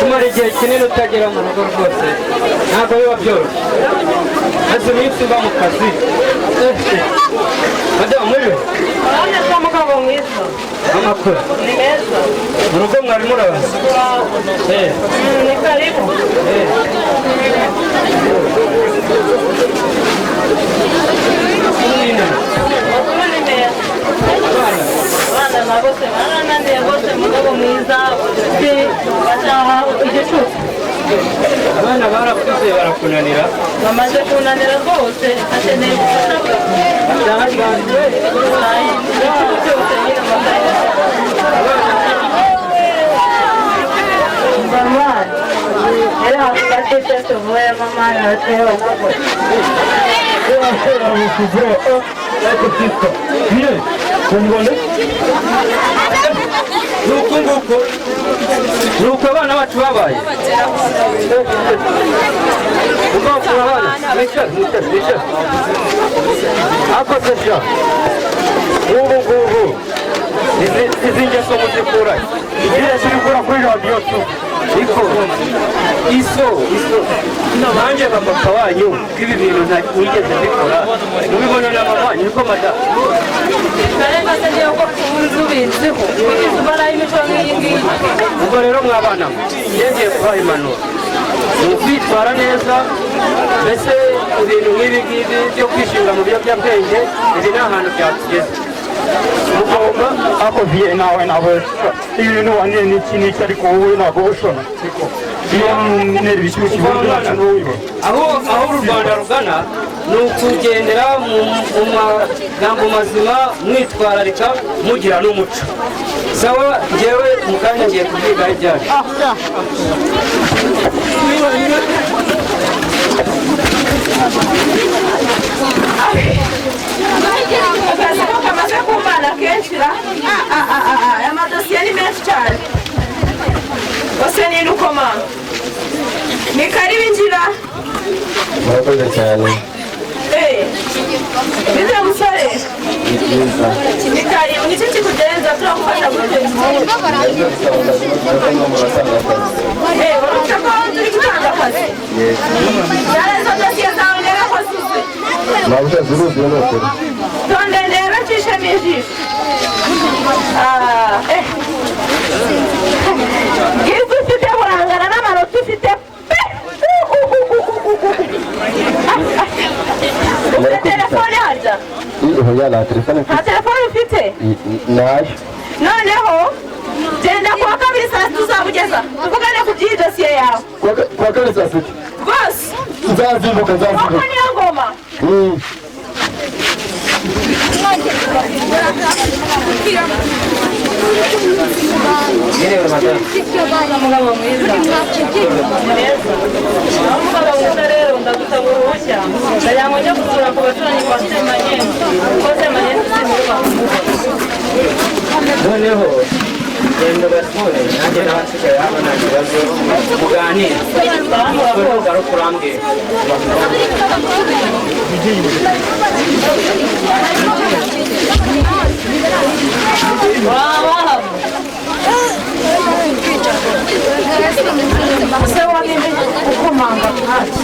Kumara igihe kinini utagera mu rugo rwose ntabwo biba byoroshye maze iminsi uba mu kazi madamu muri umugabo mwiza amakuru ni meza mu rugo mwari murabaza ni karibu abana na bose barananiye bose umugabo mwiza bataha igicucu abana barakuze barakunanira bamaze kunanira rwose akeneye gufasha igicucu cyose nyine amakaye Mamãe, era uma batida que eu vou mamãe até o vovô. Eu achei a você, bro. É que fica. Vira. Como vale? nuko abana bacu babaye ubwakura abana bicara Akoze sha. Ubu. izi ngeso muzikura Igihe zirikura kuri radio tu. iso nanjye nka papa wanyu ibi bintu nigeze mbikora mubibona na mama wanyu niko madamu Karema se niyo ko ubiziho ubizi baraye imico nk'iyi ngiyi ubwo rero mwabana yengeye kubaha impanuro ni ukwitwara neza mbese ibintu nk'ibi ngibi byo kwishinga mu biyobyabwenge ibi ni ahantu byatugeze Mugomba ako vie nawe ibintu wanene n'iki ariko wowe ntabwo ushona. Iyo neri bishyushye ibintu n'uwo. aho u Rwanda rugana ni ukugendera mu magambo mazima mwitwararika mugira n'umuco sawa njyewe mu kanya ngiye kubyiga ibyacu akazi ko kamaze kumvana kenshi aya madosiye ni menshi cyane bose ni n'ukoma ni karibu injira murakoze cyane bize musore ni karibu nicyo kikugenza turamufasha guteza urabona ko turi gutanga akazi izo dosiye zawe rero ko zuzuye ntabwo zuruzuye ni ukuri tonde rero ncishemo ijisho bwiza ufite burangana n'amanota ufite ufite telefone harya nta telefone nta telefone ufite nayo noneho genda kuwa kabiri saa sita uzabugeza tuvugane ku by'iyi dosiye yawe kuwa kabiri saa sita rwose nzazibuka kuko niyo ngoma umugabo mwiza umugabo mwiza rero ndagusaba uruhushya ndagira ngo njye gusura ku baturanyi kwa Semanyenzi kuko Semanyenzi si mu Rwanda noneho genda basure nanjye n'abasigaye hano nta kibazo muganire ugaruka urambwira se wabimbe ukomanga ntacyo